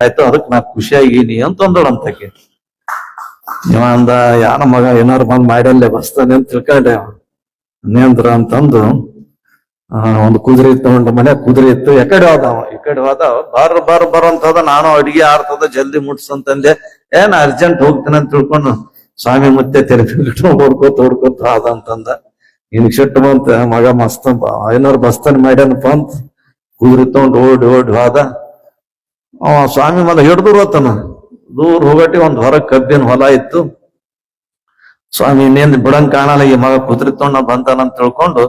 ಆಯ್ತು, ಅದಕ್ಕೆ ನಾ ಖುಷಿಯಾಗೀನಿ ಅಂತ ಅಂದೋಳಂತಕ್ಕೆ. ಇವ ಅಂದ ಯಾರ ಮಗ ಏನಾರು ಬಂದ್ ಮಾಡಲ್ಲೇ ಬಸ್ತಾನೆ ಅಂತ ತಿಳ್ಕೊಂಡೆ. ನೇಂದ್ರ ಅಂತಂದು ಒಂದು ಕುದುರೆ ತಗೊಂಡು ಮನೆ ಕುದುರೆ ಇತ್ತು. ಎಕಡೆ ಹೋದವ ಈ ಕಡೆ ಹೋದವ. ಬರ ಅಂತದ. ನಾನು ಅಡಿಗೆ ಆರ್ತದ ಜಲ್ದಿ ಮುಟ್ಸಂತಂದೆ. ಏನ್ ಅರ್ಜೆಂಟ್ ಹೋಗ್ತೇನೆ ಅಂತ ತಿಳ್ಕೊಂಡು ಸ್ವಾಮಿ ಮತ್ತೆ ತೆರೆಬಿಟ್ಟು ಓಡ್ಕೋತ ಆದ ಅಂತಂದ. ಇನ್ ಶೆಟ್ಟು ಬಂತ ಮಗ ಮಸ್ತ್ ಏನಾರು ಬಸ್ತಾನೆ ಮಾಡ್ಯಾನಪ್ಪ ಅಂತ ಕುದುರೆ ತಗೊಂಡು ಓಡಿ ಹೋದ. ಸ್ವಾಮಿ ಮಲ ಹಿಡ್ದು ಹೋತನ. ದೂರ ಹೋಗಟ್ಟಿ ಒಂದ್ ಹೊರಗ್ ಕಬ್ಬಿನ ಹೊಲ ಇತ್ತು. ಸ್ವಾಮಿ ಇನ್ನೇನ್ ಬಿಡಂಗ್ ಕಾಣಲ್ಲ, ಈ ಮಗ ಕುದುರೆ ತಗೊಂಡ ಬಂತಾನಂತ ತಿಳ್ಕೊಂಡು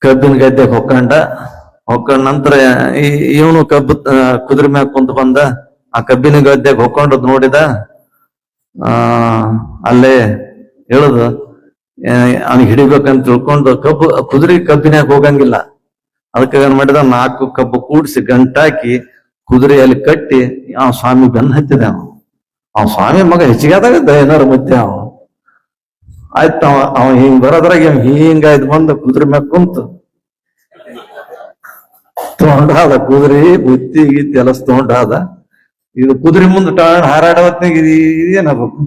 ಕಬ್ಬಿನ ಗದ್ದೆಗೆ ಹೊಕ್ಕೊಂಡ ನಂತರ ಇವನು ಕುದುರೆ ಮ್ಯಾಗ ಕುಂತ ಬಂದ. ಆ ಕಬ್ಬಿನ ಗದ್ದೆಗೆ ಹೊಕ್ಕೊಂಡು ನೋಡಿದ. ಅಲ್ಲೇ ಹೇಳುದು ಅವ್ನಿಗೆ ಹಿಡಿಬೇಕಂತ ತಿಳ್ಕೊಂಡು ಕುದುರೆ ಕಬ್ಬಿನಾಗ ಹೋಗಂಗಿಲ್ಲ. ಅದಕ್ಕೆ ಏನ್ ಮಾಡಿದ, 4 ಕಬ್ಬು ಕೂಡಿಸಿ ಗಂಟಾಕಿ ಕುದುರೆಯಲ್ಲಿ ಕಟ್ಟಿ ಸ್ವಾಮಿ ಬೆನ್ನ ಹತ್ತಿದ. ಸ್ವಾಮಿ ಮಗ ಹೆಚ್ಚಿಗೆ ಆದಾಗ ಏನಾರು ಮತ್ತೆ ಆಯ್ತು. ಅವ ಹಿಂಗ್ ಬರೋದ್ರಾಗ ಹಿಂಗಾಯ್ತು ಬಂದು ಕುದುರೆ ಮ್ಯಾಗ ಕುಂತು ತಗೊಂಡಾದ. ಕುದುರೆ ಬುತ್ತಿ ಗಿತ್ತಿ ಎಲ್ಲ ತಗೊಂಡಾದ. ಇದು ಕುದುರೆ ಮುಂದೆ ಹಾರಾಡವತ್ನಾಗ ಏನಾಗಬೇಕು.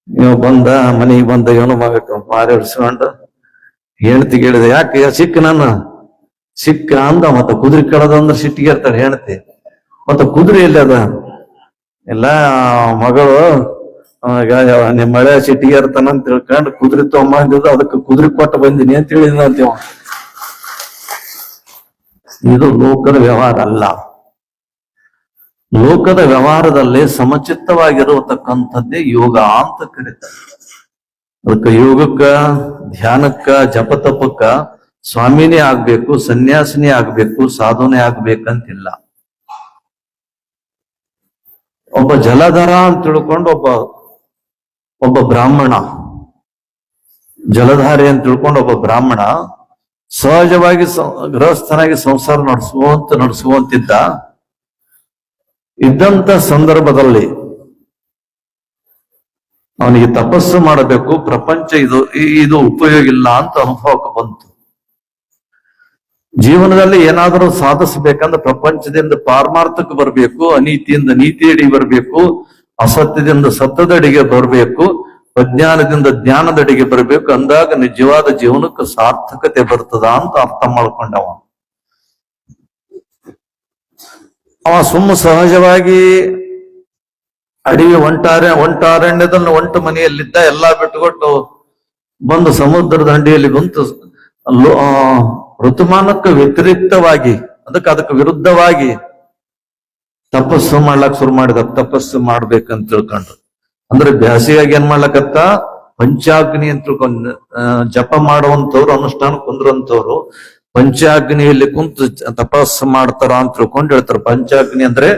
ಇವ ಬಂದ ಮನೆಗೆ ಬಂದ. ಇವನು ಮಗ ಮಾರಿಡ್ಸ್ಕೊಂಡು ಹೆಣ್ತಿ ಕೇಳಿದ, ಯಾಕೆ ಸಿಕ್ಕ ನಾನು ಸಿಕ್ಕ ಅಂದ. ಮತ್ತ ಕುದುರೆ ಕಳದಂದ್ರೆ ಸಿಟ್ಟಿಗೆ ಇರ್ತಾಳೆ ಹೆಣ್ತಿ. ಮತ್ತ ಕುದುರೆ ಎಲ್ಲಿ ಅದ? ಎಲ್ಲ ಮಗಳು ನಿಮ್ ಮಳೆ ಸಿಟ್ಟಿಗೆ ಇರ್ತಾನ ಅಂತ ತಿಳ್ಕೊಂಡು ಕುದುರೆ ತಗೊಂಬಂದಿದ್ದು, ಅದಕ್ಕೆ ಕುದುರೆ ಕೊಟ್ಟು ಬಂದಿನಿ ಅಂತ ಹೇಳಿದ ಅಂತೀವ. ಇದು ಲೋಕದ ವ್ಯವಹಾರ ಅಲ್ಲ. ಲೋಕದ ವ್ಯವಹಾರದಲ್ಲಿ ಸಮಚಿತ್ತವಾಗಿರತಕ್ಕಂಥದ್ದೇ ಯೋಗ ಅಂತ ಕರೀತಾರೆ. ಅದಕ್ಕೆ ಯೋಗಕ್ಕ, ಧ್ಯಾನಕ್ಕ, ಜಪತಪಕ್ಕ ಸ್ವಾಮಿನೇ ಆಗ್ಬೇಕು, ಸನ್ಯಾಸಿನೇ ಆಗ್ಬೇಕು, ಸಾಧುನೇ ಆಗ್ಬೇಕಂತಿಲ್ಲ. ಒಬ್ಬ ಜಲಧರ ಅಂತ ತಿಳ್ಕೊಂಡು ಒಬ್ಬ ಬ್ರಾಹ್ಮಣ, ಜಲಧಾರಿ ಅಂತ ತಿಳ್ಕೊಂಡು ಒಬ್ಬ ಬ್ರಾಹ್ಮಣ ಸಹಜವಾಗಿ ಗೃಹಸ್ಥನಾಗಿ ಸಂಸಾರ ನಡೆಸುವಂತಿದ್ದ. ಇದ್ದಂತ ಸಂದರ್ಭದಲ್ಲಿ ಅವನಿಗೆ ತಪಸ್ಸು ಮಾಡಬೇಕು, ಪ್ರಪಂಚ ಇದು ಉಪಯೋಗ ಇಲ್ಲ ಅಂತ ಅನುಭವಕ್ಕೆ ಬಂತು. ಜೀವನದಲ್ಲಿ ಏನಾದರೂ ಸಾಧಿಸಬೇಕಂದ್ರೆ ಪ್ರಪಂಚದಿಂದ ಪಾರಮಾರ್ಥಕ್ಕೆ ಬರಬೇಕು, ಅನೀತಿಯಿಂದ ನೀತಿಯಡಿಗೆ ಬರಬೇಕು, ಅಸತ್ಯದಿಂದ ಸತ್ಯದಡಿಗೆ ಬರಬೇಕು, ಅಜ್ಞಾನದಿಂದ ಜ್ಞಾನದಡಿಗೆ ಬರಬೇಕು. ಅಂದಾಗ ನಿಜವಾದ ಜೀವನಕ್ಕೆ ಸಾರ್ಥಕತೆ ಬರ್ತದ ಅಂತ ಅರ್ಥ ಮಾಡ್ಕೊಂಡವ. ಅವ ಸಹಜವಾಗಿ ಅಡವಿ ಒಂಟಾರಣ್ಯದಲ್ಲಿ ಒಂಟು ಮನೆಯಲ್ಲಿದ್ದ. ಎಲ್ಲಾ ಬಿಟ್ಟುಕೊಟ್ಟು ಬಂದು ಸಮುದ್ರದ ದಂಡೆಯಲ್ಲಿ ಕುಂತು ಋತುಮಾನಕ್ಕೆ ವ್ಯತಿರಿಕ್ತವಾಗಿ, ಅದಕ್ಕೆ ವಿರುದ್ಧವಾಗಿ ತಪಸ್ಸು ಮಾಡ್ಲಕ್ ಶುರು ಮಾಡಿದ. ತಪಸ್ಸು ಮಾಡ್ಬೇಕಂತ ತಿಳ್ಕೊಂಡ್ರು. ಅಂದ್ರೆ ಬ್ಯಾಸಿಯಾಗಿ ಏನ್ ಮಾಡ್ಲಕತ್ತ, ಪಂಚಾಗ್ನಿ ಅಂತ ತಿಳ್ಕೊಂಡ್ ಜಪ ಮಾಡುವಂತವ್ರು, ಅನುಷ್ಠಾನ ಕುಂದ್ರಂತವ್ರು ಪಂಚಾಗ್ನಿಯಲ್ಲಿ ಕುಂತು ತಪಸ್ಸು ಮಾಡ್ತಾರ ಅಂತ ತಿಳ್ಕೊಂಡು ಹೇಳ್ತಾರೆ. ಪಂಚಾಗ್ನಿ ಅಂದ್ರೆ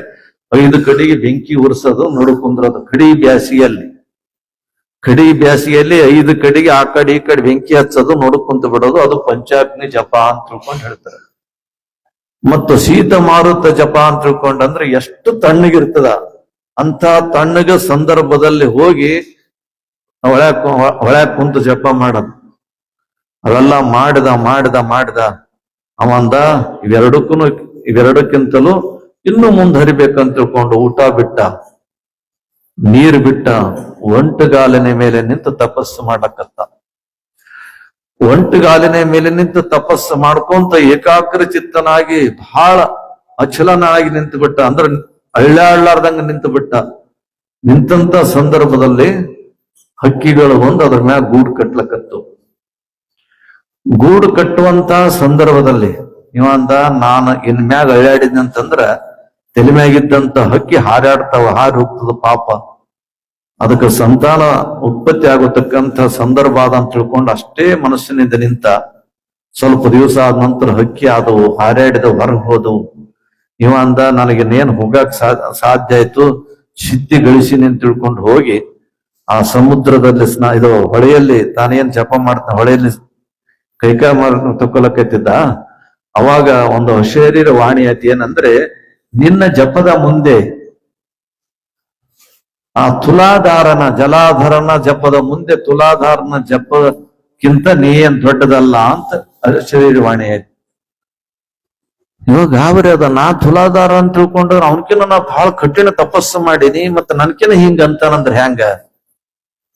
5 ಕಡೆಗೆ ಬೆಂಕಿ ಉರ್ಸೋದು, ನಡು ಕುಂದ್ರೋದು. ಕಡಿ ಬ್ಯಾಸಿಯಲ್ಲಿ 5 ಕಡೆಗೆ ಆ ಕಡೆ ಈ ಕಡೆ ಬೆಂಕಿ ಹಚ್ಚೋದು, ನಡು ಕುಂತು ಬಿಡೋದು. ಅದು ಪಂಚಾಗ್ನಿ ಜಪ ಅಂತ ತಿಳ್ಕೊಂಡು ಹೇಳ್ತಾರೆ. ಮತ್ತು ಶೀತ ಮಾರುತ ಜಪ ಅಂತ ತಿಳ್ಕೊಂಡಂದ್ರೆ ಎಷ್ಟು ತಣ್ಣಗಿರ್ತದ ಅಂತ ತಣ್ಣಗ ಸಂದರ್ಭದಲ್ಲಿ ಹೋಗಿ ಹೊಳ್ಯಾಕ ಕುಂತು ಜಪ ಮಾಡೋದು. ಅವೆಲ್ಲ ಮಾಡಿದ ಅವಂದ ಇವೆರಡಕ್ಕಿಂತಲೂ ಇನ್ನೂ ಮುಂದರಿಬೇಕಂತ ತಿಳ್ಕೊಂಡು ಊಟ ಬಿಟ್ಟ, ನೀರು ಬಿಟ್ಟ, ಒಂಟುಗಾಲಿನ ಮೇಲೆ ನಿಂತು ತಪಸ್ಸು ಮಾಡಕತ್ತ. ಒಂಟುಗಾಲಿನ ಮೇಲೆ ನಿಂತು ತಪಸ್ಸು ಮಾಡ್ಕೊಂತ ಏಕಾಗ್ರ ಚಿತ್ತನಾಗಿ ಬಹಳ ಅಚಲನಾಗಿ ನಿಂತು ಬಿಟ್ಟ. ಅಂದ್ರೆ ಅಳ್ಳಾಡ್ಲಾರ್ದಂಗ ನಿಂತು ಬಿಟ್ಟ. ನಿಂತಂತ ಸಂದರ್ಭದಲ್ಲಿ ಹಕ್ಕಿಗಳು ಬಂದು ಅದ್ರ ಮ್ಯಾಗ ಗೂಡು ಕಟ್ಲಕತ್ತು. ಗೂಡು ಕಟ್ಟುವಂತ ಸಂದರ್ಭದಲ್ಲಿ ಇವಂದ, ನಾನು ಇನ್ ಮ್ಯಾಗ ಅಳ್ಳಾಡಿದ್ನಂತಂದ್ರ ತಲೆ ಮ್ಯಾಗಿದ್ದಂತ ಹಕ್ಕಿ ಹಾರಿ ಹೋಗ್ತದ ಪಾಪ, ಅದಕ್ಕೆ ಸಂತಾನ ಉತ್ಪತ್ತಿ ಆಗತಕ್ಕಂಥ ಸಂದರ್ಭ ಆದ ಅಂತ ತಿಳ್ಕೊಂಡು ಅಷ್ಟೇ ಮನಸ್ಸಿನಿಂದ ನಿಂತ. ಸ್ವಲ್ಪ ದಿವಸ ಆದ ನಂತರ ಹಕ್ಕಿ ಆದವು, ಹಾರಾಡಿದವು, ಹೊರಗೆ ಹೋದವು. ಇವ ಅಂದ, ನನಗೇನೇನು ಹೋಗಕ್ ಸಾಧ್ಯ ಆಯ್ತು, ಸಿದ್ಧಿ ಗಳಿಸಿನಿ ಅಂತ ತಿಳ್ಕೊಂಡು ಹೋಗಿ ಆ ಸಮುದ್ರದಲ್ಲಿ ಇದು ಹೊಳೆಯಲ್ಲಿ ತಾನೇನ್ ಜಪ ಮಾಡ್ತಾನೆ, ಹೊಳೆಯಲ್ಲಿ ಕೈಕಾಯಿ ತಕ್ಕೊಲಕತ್ತಿದ್ದ. ಅವಾಗ ಒಂದು ಅಶರೀರ ವಾಣಿ ಆಯ್ತು. ಏನಂದ್ರೆ, ನಿನ್ನ ಜಪದ ಮುಂದೆ ಆ ಜಲಾಧಾರನ ಜಪದ ಮುಂದೆ ತುಲಾಧಾರನ ಜಪಕ್ಕಿಂತ ನೀ ಏನ್ ದೊಡ್ಡದಲ್ಲ ಅಂತ ಅಶರೀರವಾಣಿ ಆಯ್ತು. ಇವಾಗ ಗಾಬರಿ ಅದ, ನಾ ತುಲಾದಾರ ಅಂತ ತಿಳ್ಕೊಂಡ್ರೆ ಅವನಕಿನ ನಾ ಬಹಳ ಕಠಿಣ ತಪಸ್ಸು ಮಾಡೀನಿ, ಮತ್ತೆ ನನ್ಕಿನ ಹಿಂಗ ಅಂತಾನಂದ್ರ ಹೆಂಗ?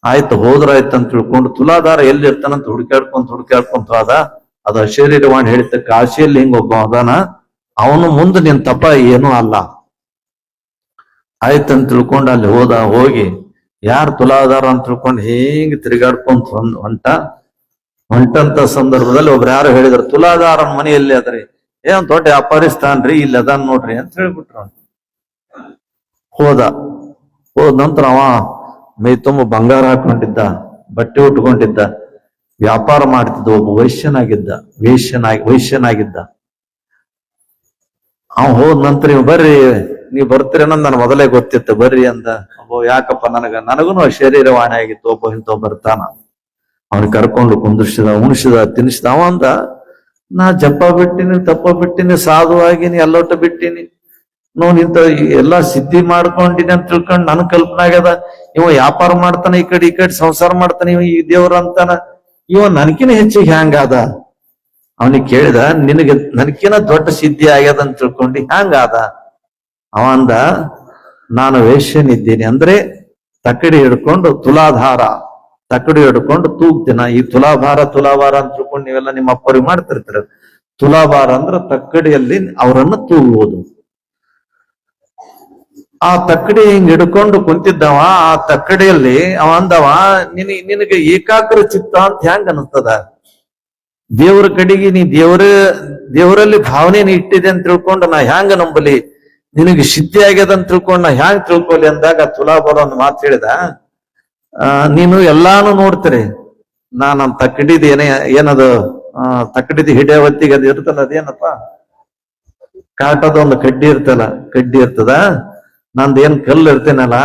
ಆಯ್ತು ಹೋದ್ರಾಯ್ತು ಅಂತ ತಿಳ್ಕೊಂಡು ತುಲಾದಾರ ಎಲ್ಲಿ ಇರ್ತಾನಂತ ಹುಡುಕ್ಯಾಡ್ಕೊಂತ ಹೋದ. ಅದು ಅಶರೀರವಾಣಿ ಹೇಳಿದ ಕಾಶಿಯಲ್ಲಿ ಹಿಂಗ ಒಬ್ಬ ಅದಾನ, ಅವನು ಮುಂದೆ ನಿನ್ ತಪ ಏನೂ ಅಲ್ಲ. ಆಯ್ತಂತ ತಿಳ್ಕೊಂಡು ಅಲ್ಲಿ ಹೋಗಿ ಯಾರು ತುಲಾದಾರ ಅಂತ ತಿಳ್ಕೊಂಡು ಹಿಂಗ್ ತಿರುಗಾಡ್ಕೊಂತ ಹೊಂಟಂತ ಸಂದರ್ಭದಲ್ಲಿ ಒಬ್ರು ಯಾರು ಹೇಳಿದ್ರು, ತುಲಾದಾರನ ಮನೆಯಲ್ಲಿ ಅದ್ರಿ, ಏನ್ ದೊಡ್ಡ ವ್ಯಾಪಾರಿಸ್ತಾನ್ರಿ, ಇಲ್ಲಿ ಅದಾನ್ ನೋಡ್ರಿ ಅಂತ ಹೇಳ್ಬಿಟ್ರು. ಹೋದ ನಂತರ ಅವ ಮೈ ತುಂಬ ಬಂಗಾರ ಹಾಕೊಂಡಿದ್ದ, ಬಟ್ಟೆ ಉಟ್ಕೊಂಡಿದ್ದ, ವ್ಯಾಪಾರ ಮಾಡ್ತಿದ್ದ, ಒಬ್ಬ ವೈಶ್ಯನಾಗಿದ್ದ. ಅವ ಹೋದ ನಂತರ ಬರ್ರಿ ನೀವ್ ಬರ್ತೀರಿ ಅನ್ನೋದು ನನ್ ಮೊದಲೇ ಗೊತ್ತಿತ್ತು, ಬರ್ರಿ ಅಂದ. ಯಾಕಪ್ಪ ನನಗೂ ಶರೀರವಾಣಿ ಆಗಿತ್ತು, ಇಂಥವ್ ಬರ್ತಾನ. ಅವನ್ ಕರ್ಕೊಂಡು ಕುಂದಿರ್ಸಿದ, ಉಣಿಸಿದ, ತಿನ್ನಿಸಿದ. ಅವ ಅಂದ, ನಾ ಜಪ ಬಿಟ್ಟಿನಿ, ತಪ್ಪ ಬಿಟ್ಟಿನಿ, ಸಾಧು ಆಗಿನಿ, ಎಲ್ಲೊಟ್ಟು ಬಿಟ್ಟಿನಿ, ನೋಡ್ ಇಂತ ಎಲ್ಲಾ ಸಿದ್ಧಿ ಮಾಡ್ಕೊಂಡಿನಿ ಅಂತ ತಿಳ್ಕೊಂಡ್ ನನ್ ಕಲ್ಪನೆ ಆಗ್ಯದ. ಇವ ವ್ಯಾಪಾರ ಮಾಡ್ತಾನ, ಈ ಕಡೆ ಸಂಸಾರ ಮಾಡ್ತಾನ, ಇವ ಈ ದೇವ್ರ ಅಂತಾನ, ಇವ ನನ್ಕಿನ ಹೆಚ್ಚಿಗೆ ಹ್ಯಾಂಗಾದ? ಅವನಿಗೆ ಕೇಳಿದ, ನನ್ಕಿನ ದೊಡ್ಡ ಸಿದ್ಧಿ ಆಗ್ಯದ ಅಂತ ತಿಳ್ಕೊಂಡು ಹ್ಯಾಂಗಾದ? ಅವ ಅಂದ, ನಾನು ವೇಶ್ಯನಿದ್ದೀನಿ, ಅಂದ್ರೆ ತಕ್ಕಡಿ ಹಿಡ್ಕೊಂಡು ತುಲಾಧಾರ, ತಕ್ಕಡಿ ಹಿಡ್ಕೊಂಡು ತೂಗ್ತೀನ. ಈ ತುಲಾಭಾರ ಅಂತ ತಿಳ್ಕೊಂಡು ನೀವೆಲ್ಲ ನಿಮ್ಮ ಅಪ್ಪರಿಗೆ ಮಾಡ್ತಿರ್ತೀರ. ತುಲಾಭಾರ ಅಂದ್ರೆ ತಕ್ಕಡಿಯಲ್ಲಿ ಅವರನ್ನು ತೂಗುವುದು. ಆ ತಕ್ಕಡಿ ಹಿಂಗ್ ಹಿಡ್ಕೊಂಡು ಕುಂತಿದ್ದವ, ಆ ತಕ್ಕಡಿಯಲ್ಲಿ ಅವ ಅಂದವ, ನಿನಗೆ ಏಕಾಗ್ರ ಚಿತ್ತ ಅಂತ ಹೆಂಗ ಅನಿಸ್ತದ? ದೇವ್ರ ಕಡೆಗೆ ನೀ ದೇವರಲ್ಲಿ ಭಾವನೆ ಇಟ್ಟಿದೆ ಅಂತ ತಿಳ್ಕೊಂಡು ನಾ ಹ್ಯಾಂಗ ನಂಬಲಿ? ನಿನಗೆ ಸಿದ್ಧಿ ಆಗ್ಯದ ಅಂತ ತಿಳ್ಕೊಂಡು ನಾ ಹ್ಯಾಂಗ ತಿಳ್ಕೊಲಿ ಅಂದಾಗ ತುಲಾಭಾರ ಒಂದು ಮಾತು ಹೇಳಿದ, ನೀನು ಎಲ್ಲಾನು ನೋಡ್ತೀರಿ, ನಾನು ತಕ್ಕಡಿದ ಏನದು ತಕ್ಕಡಿದ ಹಿಡಿಯ ಹೊತ್ತಿಗೆ ಅದು ಇರ್ತಲ್ಲ, ಅದೇನಪ್ಪ ಕಾಟದ ಒಂದು ಕಡ್ಡಿ ಇರ್ತದ, ನಂದೇನ್ ಕಲ್ಲು ಇರ್ತೇನಲ್ಲ,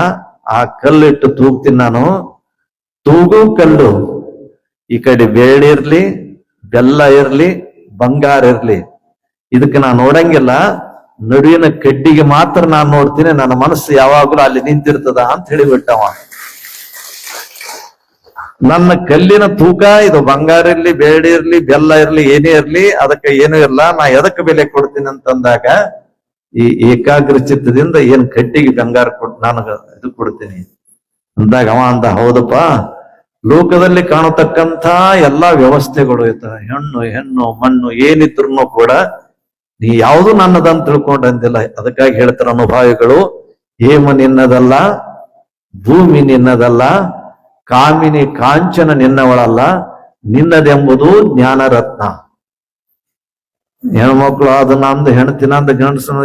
ಆ ಕಲ್ಲು ಇಟ್ಟು ತೂಗ್ತೀನಿ ನಾನು. ತೂಗು ಕಲ್ಲು ಈ ಕಡೆ ಬೇಳೆ ಇರ್ಲಿ, ಬೆಲ್ಲ ಇರ್ಲಿ, ಬಂಗಾರ ಇರ್ಲಿ, ಇದಕ್ಕೆ ನಾನು ನೋಡಂಗಿಲ್ಲ, ನಡುವಿನ ಕಡ್ಡಿಗೆ ಮಾತ್ರ ನಾನು ನೋಡ್ತೀನಿ, ನನ್ನ ಮನಸ್ಸು ಯಾವಾಗ್ಲೂ ಅಲ್ಲಿ ನಿಂತಿರ್ತದ ಅಂತ ಹೇಳಿಬಿಟ್ಟವ. ನನ್ನ ಕಲ್ಲಿನ ತೂಕ ಇದು ಬಂಗಾರ ಇರ್ಲಿ, ಬೇಳೆ ಇರ್ಲಿ, ಬೆಲ್ಲ ಇರ್ಲಿ, ಏನೇ ಇರ್ಲಿ, ಅದಕ್ಕೆ ಏನೂ ಇಲ್ಲ, ನಾ ಎದಕ್ಕೆ ಬೆಲೆ ಕೊಡ್ತೀನಿ ಅಂತಂದಾಗ, ಈ ಏಕಾಗ್ರ ಚಿತ್ತದಿಂದ ಏನ್ ಕಡ್ಡಿಗೆ ಬಂಗಾರ ಕೊಟ್ಟು ನಾನು ಇದು ಕೊಡ್ತೀನಿ ಅಂದಾಗ ಅವ ಅಂದ, ಹೌದಪ್ಪ, ಲೋಕದಲ್ಲಿ ಕಾಣತಕ್ಕಂಥ ಎಲ್ಲಾ ವ್ಯವಸ್ಥೆಗಳು ಇರ್ತವೆ, ಹೆಣ್ಣು ಮಣ್ಣು ಏನಿದ್ರು ಕೂಡ ನೀ ಯಾವುದು ನನ್ನದಂತ ತಿಳ್ಕೊಂಡಂದಿಲ್ಲ. ಅದಕ್ಕಾಗಿ ಹೇಳ್ತಾರ ಅನುಭಾವಿಗಳು, ಹೇಮ ನಿನ್ನದಲ್ಲ, ಭೂಮಿ ನಿನ್ನದಲ್ಲ, ಕಾಮಿನಿ ಕಾಂಚನ ನಿನ್ನವಳಲ್ಲ, ನಿನ್ನದೆಂಬುದು ಜ್ಞಾನರತ್ನ. ಹೆಣ್ಮಕ್ಳು ಅದು ನಂದು, ಹೆಣ್ತಿ ನಂದು, ಗಂಡಸನ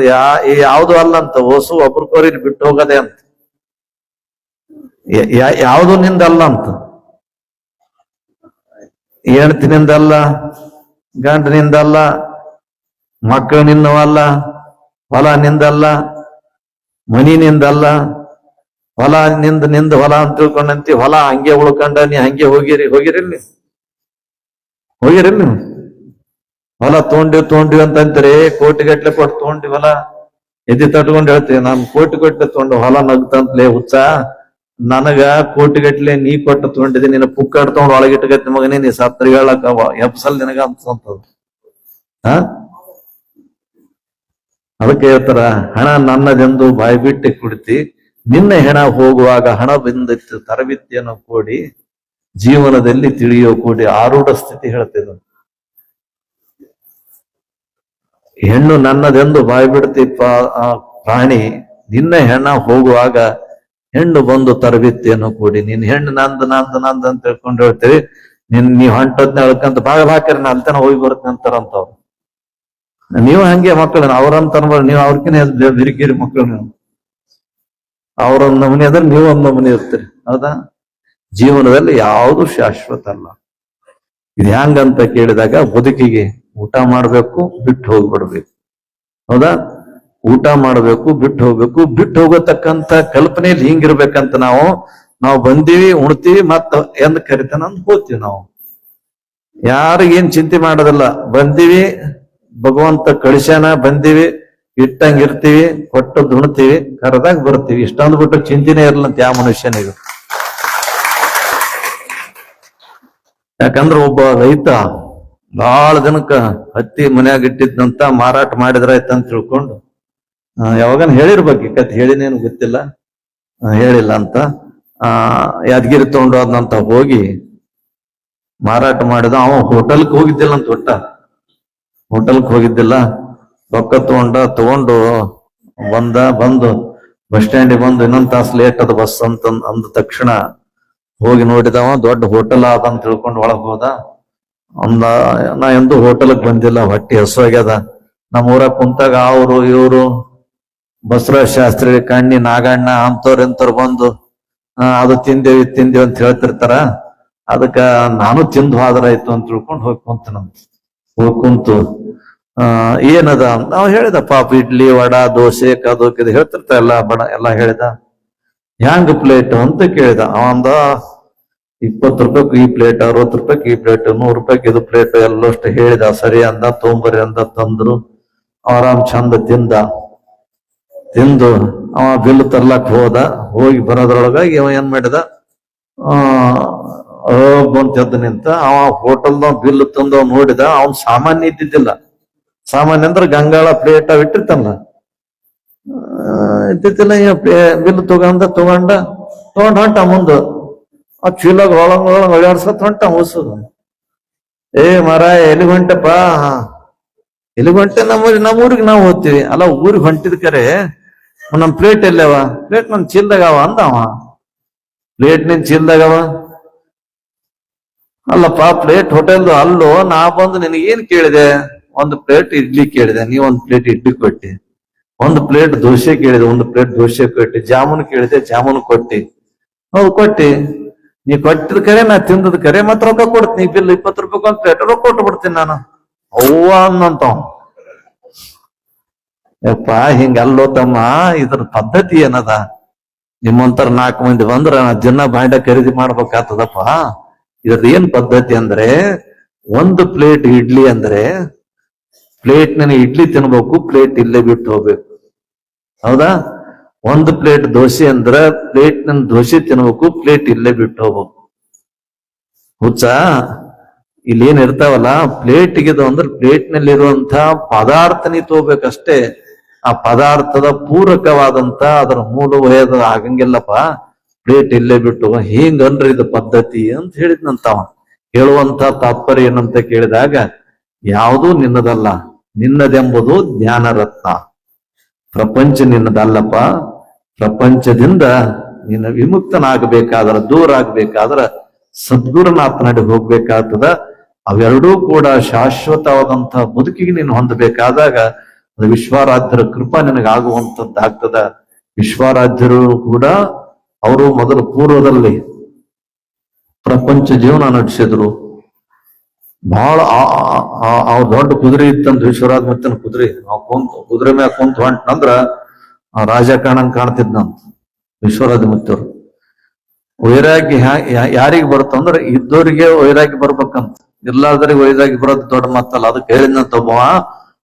ಯಾವುದು ಅಲ್ಲ ಅಂತ, ಹೊಸು ಒಬ್ರಿಗೊಬ್ಬರಿಗೆ ಬಿಟ್ಟು ಹೋಗದೆ ಅಂತ, ಯಾವುದು ನಿಂದಲ್ಲ ಅಂತ. ಹೆಣ್ತಿನಿಂದಲ್ಲ, ಗಂಡನಿಂದಲ್ಲ, ಮಕ್ಕಳು ನಿನ್ನವಲ್ಲ, ಹೊಲ ನಿಂದಲ್ಲ, ಮನಿ ನಿಂದಲ್ಲ, ಹೊಲ ನಿಂದ ಹೊಲ ಅಂತ ತಿಳ್ಕೊಂಡಂತಿ, ಹೊಲ ಹಂಗೆ ಉಳ್ಕೊಂಡ ನೀ ಹಂಗೆ ಹೋಗಿರಿಲ್ಲ ನೀವು ಹೊಲ ತೊಗೊಂಡಿವಿ ಅಂತಂತೀರಿ, ಕೋಟಿಗಟ್ಲೆ ಕೊಟ್ಟು ತೊಗೊಂಡಿ ಹೊಲ ಎದಿ ತಟ್ಕೊಂಡು ಹೇಳ್ತೀವಿ, ನಾನು ಕೋಟಿಗಟ್ಲೆ ತೊಗೊಂಡು ಹೊಲ ನಗ್ತಂತ್ಲೇ ಹುಚ್ಚ, ನನಗ ಕೋಟಿಗಟ್ಲೆ ನೀ ಕೊಟ್ಟು ತೊಗೊಂಡಿದ್ದೆ, ನಿನ್ನ ಪುಕ್ಕಡ್ ತಗೊಂಡು ಒಳಗಿಟ್ಟಗತ್ತೆ ಮಗನೇ, ನೀ ಸತ್ರ ಹೇಳಕ ಎಪ್ಸಲ್ ನಿನಗ ಅನ್ಸಂತದ್ದು. ಅದಕ್ಕೆ ಹೇಳ್ತಾರ, ಹಣ ನನ್ನದೆಂದು ಬಾಯಿ ಬಿಟ್ಟು ಕುಡಿತಿ, ನಿನ್ನ ಹೆಣ ಹೋಗುವಾಗ ಹಣ ಬಂದಿತ್ತು ತರಬಿತಿಯನ್ನು ಕೂಡಿ, ಜೀವನದಲ್ಲಿ ತಿಳಿಯೋ ಕೂಡಿ ಆರೂಢ ಸ್ಥಿತಿ ಹೇಳ್ತಿದ್ದ. ಹೆಣ್ಣು ನನ್ನದೆಂದು ಬಾಯಿ ಬಿಡ್ತಿ ಪ್ರಾಣಿ, ನಿನ್ನ ಹೆಣ ಹೋಗುವಾಗ ಹೆಣ್ಣು ಬಂದು ತರಬಿತಿಯನ್ನು ಕೂಡಿ. ನಿನ್ ಹೆಣ್ಣು ನಂದು ಅಂತ ತಿಳ್ಕೊಂಡು ಹೇಳ್ತೀವಿ, ನೀವ್ ಹೊಂಟದ್ನ ಹೇಳ್ಕಂತ ಭಾಗ ಹಾಕಿರಿ, ನಾ ಅಲ್ತನ ಹೋಗಿ ಬರ್ತೇನೆ ಅಂತಾರಂತವ್ರು. ನೀವು ಹಂಗೆ ಮಕ್ಕಳನ್ನ ಅವ್ರಂತ ಅನ್ಬೋದು, ನೀವು ಅವ್ರಕಿನ ಬಿರಿಕಿರಿ ಮಕ್ಕಳು, ನೀವು ಅವ್ರೊಂದ್ ನಮೂನಿ ಅದ್ರ ನೀವು ಒಂದ್ ನಮೂನಿ ಇರ್ತೀರಿ. ಹೌದಾ? ಜೀವನದಲ್ಲಿ ಯಾವುದು ಶಾಶ್ವತ ಅಲ್ಲ. ಇದು ಹೆಂಗಂತ ಕೇಳಿದಾಗ, ಬದುಕಿಗೆ ಊಟ ಮಾಡ್ಬೇಕು, ಬಿಟ್ಟು ಹೋಗ್ಬಿಡ್ಬೇಕು. ಹೌದಾ? ಊಟ ಮಾಡ್ಬೇಕು, ಬಿಟ್ಟು ಹೋಗ್ಬೇಕು. ಬಿಟ್ಟು ಹೋಗತಕ್ಕಂತ ಕಲ್ಪನೆಯಲ್ಲಿ ಹಿಂಗಿರ್ಬೇಕಂತ ನಾವು ಬಂದೀವಿ, ಉಣ್ತೀವಿ, ಮತ್ತ ಎಂದ್ ಕರಿತಾನ ಅಂತ ಹೋಗ್ತೀವಿ. ನಾವು ಯಾರಿಗೇನ್ ಚಿಂತೆ ಮಾಡೋದಿಲ್ಲ, ಬಂದೀವಿ, ಭಗವಂತ ಕಳಿಸ್ಯಾನ, ಬಂದೀವಿ, ಇಟ್ಟಂಗಿರ್ತೀವಿ, ಕೊಟ್ಟು ದುಣ್ತೀವಿ, ಕರೆದಾಗ ಬರ್ತೀವಿ. ಇಷ್ಟೊಂದು ಬಿಟ್ಟು ಚಿಂತೆನೇ ಇರ್ಲಂತ ಯಾವ ಮನುಷ್ಯನಿಗೆ. ಯಾಕಂದ್ರೆ ಒಬ್ಬ ರೈತ ಬಹಳ ದಿನಕ್ಕ ಹತ್ತಿ ಮನ್ಯಾಗ ಇಟ್ಟಿದ್ದಂತ ಮಾರಾಟ ಮಾಡಿದ್ರಾಯ್ತ ಅಂತ ತಿಳ್ಕೊಂಡು ಯಾವಾಗನ ಹೇಳಿರ್ಬೇಕು ಈ ಕತ್ ಹೇಳಿನೇನು ಗೊತ್ತಿಲ್ಲ, ಹೇಳಿಲ್ಲ ಅಂತ ಯಾದಗಿರಿ ತಗೊಂಡು ಹೋದ್ನಂತ ಹೋಗಿ ಮಾರಾಟ ಮಾಡಿದ. ಅವ ಹೋಟೆಲ್ಗೆ ಹೋಗಿದ್ದಿಲ್ಲ ಅಂತ ಒಟ್ಟ ಹೋಟೆಲ್ಗೆ ಹೋಗಿದ್ದಿಲ್ಲ, ರೊಕ್ಕ ತಗೊಂಡು ಬಂದು ಬಸ್ ಸ್ಟ್ಯಾಂಡಿಗೆ ಬಂದು ಇನ್ನೊಂದ್ ತಾಸು ಲೇಟ್ ಅದ ಬಸ್ ಅಂತ ಅಂದ ತಕ್ಷಣ ಹೋಗಿ ನೋಡಿದವ ದೊಡ್ಡ ಹೋಟೆಲ್ ಆದ ಅಂತ ತಿಳ್ಕೊಂಡು ಒಳಗ್ ಹೋದ. ನಾ ಎಂದೂ ಹೋಟೆಲ್ಗೆ ಬಂದಿಲ್ಲ, ಹೊಟ್ಟಿ ಹಸುವಾಗ್ಯದ. ನಮ್ಮ ಊರಾಗ ಕುಂತಾಗ ಅವರು ಇವರು ಬಸವರಾಜ ಶಾಸ್ತ್ರಿ, ಕಣ್ಣಿ ನಾಗಣ್ಣ ಅಂತವ್ರ ಎಂತವ್ರು ಬಂದು ಅದು ತಿಂದೇವಿ ಅಂತ ಹೇಳ್ತಿರ್ತಾರ. ಅದಕ್ಕ ನಾನು ತಿಂದು ಹೋದ್ರಾಯ್ತು ಅಂತ ತಿಳ್ಕೊಂಡು ಹೋಗಿ ಕುಂತು ಏನದ ಅಂತ ನಾವ್ ಹೇಳಿದ. ಪಾಪ ಇಡ್ಲಿ ವಡ ದೋಸೆ ಕದು ಹೇಳ್ತಿರ್ತ ಎಲ್ಲ ಹೇಳಿದ. ಹ್ಯಾಂಗ್ ಪ್ಲೇಟ್ ಅಂತ ಕೇಳಿದ. ಅವಂದ 20 ರೂಪಾಯಿ ಈ ಪ್ಲೇಟ್, 60 ರೂಪಾಯಿ ಈ ಪ್ಲೇಟ್, 100 ರೂಪಾಯಿ ಇದು ಪ್ಲೇಟ್ ಎಲ್ಲಷ್ಟು ಹೇಳಿದ. ಸರಿ ಅಂದ, ತೊಂಬರಿ ಅಂದ, ತಂದ್ರು. ಆರಾಮ್ ಚಂದ ತಿಂದು ಅವ ಬಿಲ್ ತರ್ಲಕ್ ಹೋಗಿ ಬರೋದ್ರೊಳಗಾಗಿ ಅವ ಏನ್ ಮಾಡಿದ, ಬಂತ ಎದ್ದು ನಿಂತ. ಅವ ಹೋಟೆಲ್ದ ಬಿಲ್ ತಂದು ನೋಡಿದ. ಅವನ್ ಸಾಮಾನ್ಯ ಇದ್ದಿದ್ದಿಲ್ಲ. ಸಾಮಾನ್ಯ ಅಂದ್ರೆ ಗಂಗಾಳ ಪ್ಲೇಟ್ ಅವ್ ಇಟ್ಟಿರ್ತಾನಲ್ಲ, ಇದ್ದಿದ್ದಿಲ್ಲ. ಬಿಲ್ ತಗೊಂಡ ಹೊಂಟ ಮುಂದ ಆ ಚೀಲಾಗ ಒಳಂಗ್ ಓಡಾಡ್ಸತ್ ಹೊಂಟ ಹೊಸದು. ಮರ ಎಲ್ಲಿಗೆ ಹೊಂಟಪ್ಪ? ಎಲ್ಲಿಗೆ ಹೊಂಟೆ? ನಮ್ಮೂರಿಗೆ ನಾವು ಹೋಗ್ತೀವಿ. ಅಲ್ಲ, ಊರಿಗೆ ಹೊಂಟಿದ್ ಕರೆ ನಮ್ ಪ್ಲೇಟ್ ಎಲ್ಲವ? ಪ್ಲೇಟ್ ನನ್ ಚೀಲ್ದಾಗವ ಅಂದವ. ಪ್ಲೇಟ್ ನಿನ್ ಚೀಲ್ದಾಗವ? ಅಲ್ಲಪ್ಪ, ಪ್ಲೇಟ್ ಹೋಟೆಲ್ದು ಅಲ್ಲೋ. ನಾ ಬಂದು ನಿನಗೇನ್ ಕೇಳಿದೆ? ಒಂದು ಪ್ಲೇಟ್ ಇಡ್ಲಿ ಕೇಳಿದೆ, ನೀ ಒಂದ್ ಪ್ಲೇಟ್ ಇಡ್ಲಿ ಕೊಟ್ಟಿ. ಒಂದು ಪ್ಲೇಟ್ ದೋಸೆ ಕೇಳಿದೆ, ಒಂದು ಪ್ಲೇಟ್ ದೋಸೆ ಕೊಟ್ಟಿ. ಜಾಮೂನ್ ಕೇಳಿದೆ, ಜಾಮೂನ್ ಕೊಟ್ಟಿ. ಹೌದು ಕೊಟ್ಟಿ. ನೀ ಕೊಟ್ಟಿದ್ ಕರೆ, ನಾ ತಿಂದದ್ ಕರೆ, ಮತ್ ರೊಕ್ಕ ಕೊಡ್ತೀನಿ. ಬಿಲ್ 20 ರೂಪಾಯಿ ಒಂದ್ ಪ್ಲೇಟ್ ರೊಕ್ಕ ಕೊಟ್ಟು ಬಿಡ್ತೀನಿ ನಾನು. ಅವ್ವ ಅನ್ನಂತಾವ. ಯಪ್ಪ, ಹಿಂಗಲ್ಲೋ ತಮ್ಮ, ಇದ್ರ ಪದ್ಧತಿ ಏನದ? ನಿಮ್ಮಂತರ 4 ಮಂದಿ ಬಂದ್ರ ದಿನ ಬಾಂಡೆ ಖರೀದಿ ಮಾಡ್ಬೇಕಾಗ್ತದಪ್ಪ. ಇದ್ರದ್ದು ಏನ್ ಪದ್ಧತಿ ಅಂದ್ರೆ, ಒಂದು ಪ್ಲೇಟ್ ಇಡ್ಲಿ ಅಂದ್ರೆ ಪ್ಲೇಟ್ ನನ್ ಇಡ್ಲಿ ತಿನ್ಬೇಕು, ಪ್ಲೇಟ್ ಇಲ್ಲೇ ಬಿಟ್ಟು ಹೋಗ್ಬೇಕು. ಹೌದಾ? ಒಂದು ಪ್ಲೇಟ್ ದೋಸೆ ಅಂದ್ರ ಪ್ಲೇಟ್ ನನ್ ದೋಸೆ ತಿನ್ಬೇಕು, ಪ್ಲೇಟ್ ಇಲ್ಲೇ ಬಿಟ್ಟು ಹೋಗ್ಬೇಕು. ಹುಚ್ಚ, ಇಲ್ಲಿ ಏನ್ ಇರ್ತಾವಲ್ಲ ಪ್ಲೇಟ್ಗಿದು ಅಂದ್ರೆ ಪ್ಲೇಟ್ ನಲ್ಲಿ ಇರುವಂತಹ ಪದಾರ್ಥ ನೀ ತಗೋಬೇಕಷ್ಟೇ. ಆ ಪದಾರ್ಥದ ಪೂರಕವಾದಂತ ಅದರ ಮೂಲ ವಯದ ಆಗಂಗಿಲ್ಲಪ್ಪ. ಪ್ಲೇಟ್ ಇಲ್ಲೇ ಬಿಟ್ಟು ಹಿಂಗನ್ರಿ ಇದು ಪದ್ಧತಿ ಅಂತ ಹೇಳಿದ್ನಂತವ. ಹೇಳುವಂತ ತಾತ್ಪರ್ಯ ಏನಂತ ಕೇಳಿದಾಗ, ಯಾವುದೂ ನಿನ್ನದಲ್ಲ, ನಿನ್ನದೆಂಬುದು ಜ್ಞಾನ ರತ್ನ. ಪ್ರಪಂಚ ನಿನ್ನದಲ್ಲಪ್ಪ. ಪ್ರಪಂಚದಿಂದ ನಿನ್ನ ವಿಮುಕ್ತನಾಗಬೇಕಾದ್ರ, ದೂರ ಆಗ್ಬೇಕಾದ್ರ ಸದ್ಗುರುನಾಥ ನಡಿ ಹೋಗ್ಬೇಕಾಗ್ತದ. ಅವೆರಡೂ ಕೂಡ ಶಾಶ್ವತವಾದಂತಹ ಬದುಕಿಗೆ ನೀನು ಹೊಂದಬೇಕಾದಾಗ ಅದು ವಿಶ್ವಾರಾಧ್ಯರ ಕೃಪಾ ನಿನಗಾಗುವಂತದ್ದಾಗ್ತದ. ವಿಶ್ವಾರಾಧ್ಯರು ಕೂಡ ಅವರು ಮೊದಲು ಪೂರ್ವದಲ್ಲಿ ಪ್ರಪಂಚ ಜೀವನ ನಡೆಸಿದ್ರು. ಬಹಳ ಅವ್ರ ದೊಡ್ಡ ಕುದುರೆ ಇತ್ತಂದ್ರ, ವಿಶ್ವರಾಜ್ ಮತ್ತನ ಕುದುರೆ. ಕುದುರೆ ಮ್ಯಾಗ ಕುಂತ ಹೊಂಟನಂದ್ರ ರಾಜ ಕಾಣ್ತಿದ್ನಂತ ವಿಶ್ವರಾಜ ಮತ್ತವ್ರು. ವೈರಾಗ್ಯ ಯಾರಿಗೆ ಬರುತ್ತಂದ್ರ ಇದ್ದವರಿಗೆ ವೈರಾಗ್ಯ ಬರ್ಬೇಕಂತ, ಇಲ್ಲಾದ್ರಿಗೆ ವೈರಾಗ್ಯ ಬರೋದು ದೊಡ್ಡ ಮಾತಲ್ಲ. ಅದಕ್ಕೆ ಹೇಳಿದ್ನಂತ ಒಬ್ಬವ,